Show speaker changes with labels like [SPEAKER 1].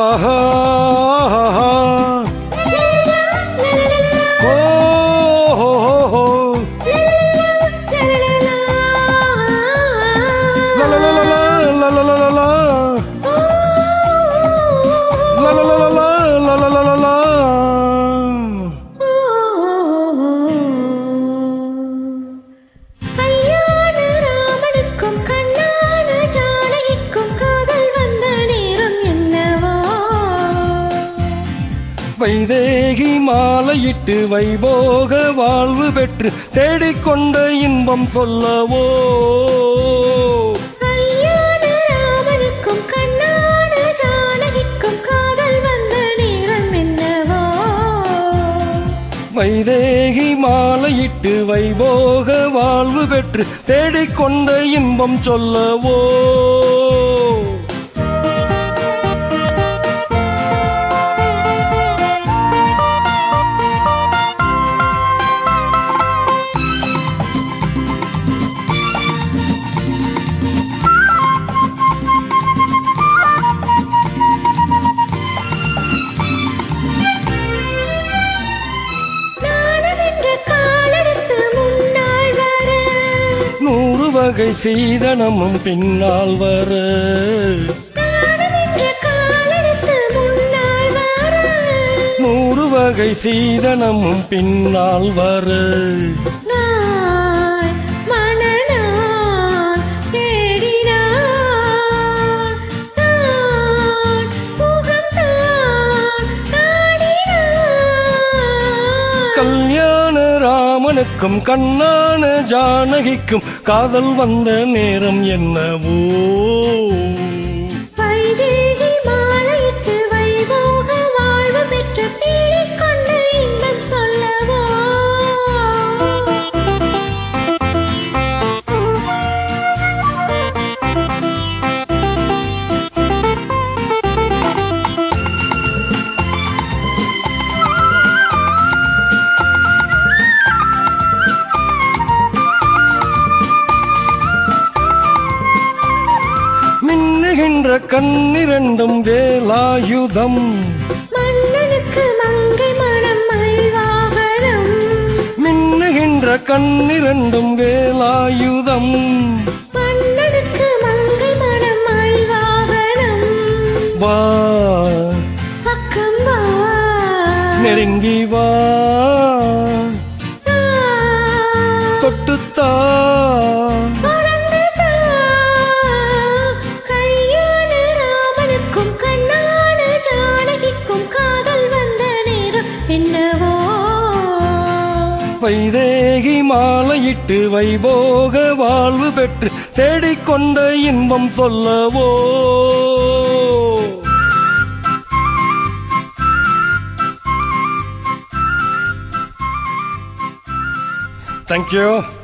[SPEAKER 1] ஆஹா ஓ ஹோ ஹோ la la la la la la la la la la la la la la la la la.
[SPEAKER 2] கல்யாண ராமனுக்கும் கண்ணான ஜானகிக்கும் காதல் வந்த நேரம் என்னவோ
[SPEAKER 1] வைதேகி மாலையிட்டு வைபோக வாழ்வு பெற்று தேடிக்கொண்ட இன்பம் சொல்லவோ
[SPEAKER 2] கல்யாண ராமனுக்கும் கண்ணான ஜானகிக்கும் காதல் வந்த நேரம் என்னவோ
[SPEAKER 1] வைதேகி மாலையிட்டு வைபோக வாழ்வு பெற்று தேடிக்கொண்ட இன்பம் சொல்லவோ வகை சீதனமும் பின்னால் வர நூறு வகை சீதனமும் பின்னால் வர கல்யாண ராமனுக்கும் கண்ணான ஜானகிக்கும் காதல் வந்த நேரம் என்னவோ
[SPEAKER 2] வைதேகி மாலையிட்டு வைபோக வாழ்வு பெற்று தேடிக்கொண்ட இன்பம் சொல்லவோ
[SPEAKER 1] மின்னுகின்ற கண்ணிரண்டும் வேலாயுதம்
[SPEAKER 2] மன்னனுக்கு மங்கை மனம் மயில்வாகனம்
[SPEAKER 1] மின்னுகின்ற கண்ணிரண்டும் வேலாயுதம்
[SPEAKER 2] மன்னனுக்கு மங்கை மனம் மயில்வாகனம்
[SPEAKER 1] வா
[SPEAKER 2] பக்கம் வா
[SPEAKER 1] நெருங்கி வா தொட்டுத்தா வைதேகி மாலையிட்டு வைபோக வாழ்வு பெற்று தேடிக்கொண்ட இன்பம் சொல்லவோ Thank you.